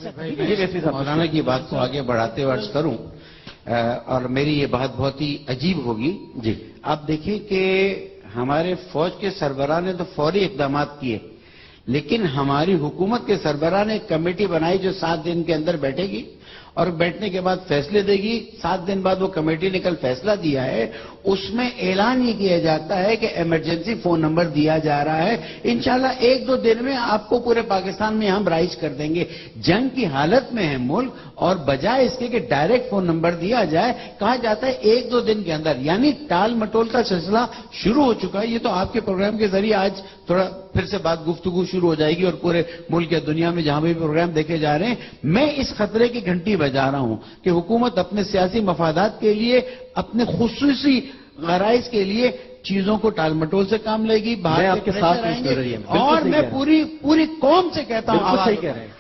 مولانا की बात को आगे बढ़ाते हुए अर्ज करूं और मेरी ये बात बहुत ही अजीब होगी जी। आप देखिए कि हमारे फौज के सरबराह ने तो फौरी इकदाम किए, लेकिन हमारी हुकूमत के सरबराह ने एक कमेटी बनाई जो 7 दिन के अंदर बैठेगी और बैठने के बाद फैसले देगी। 7 दिन बाद वो कमेटी ने कल फैसला दिया है, उसमें ऐलान ये किया जाता है कि इमरजेंसी फोन नंबर दिया जा रहा है। इंशाल्लाह 1-2 दिन में आपको पूरे पाकिस्तान में हम राइज कर देंगे। जंग की हालत में है मुल्क और बजाय इसके कि डायरेक्ट फोन नंबर दिया जाए, कहा जाता है 1-2 दिन के अंदर, यानी टाल मटोल का सिलसिला शुरू हो चुका है। ये तो आपके प्रोग्राम के जरिए आज थोड़ा फिर से बात गुफ्तगू शुरू हो जाएगी और पूरे मुल्क या दुनिया में जहां भी प्रोग्राम देखे जा रहे हैं। मैं इस खतरे की घंटी बजा रहा हूं कि हुकूमत अपने सियासी मफादात के लिए, अपने खुसूसी गराइज के लिए चीजों को टालमटोल से काम लेगी, बाहर आपके साथ आएंगे। और मैं पूरी कौम से कहता हूं, सही कह रहे हैं।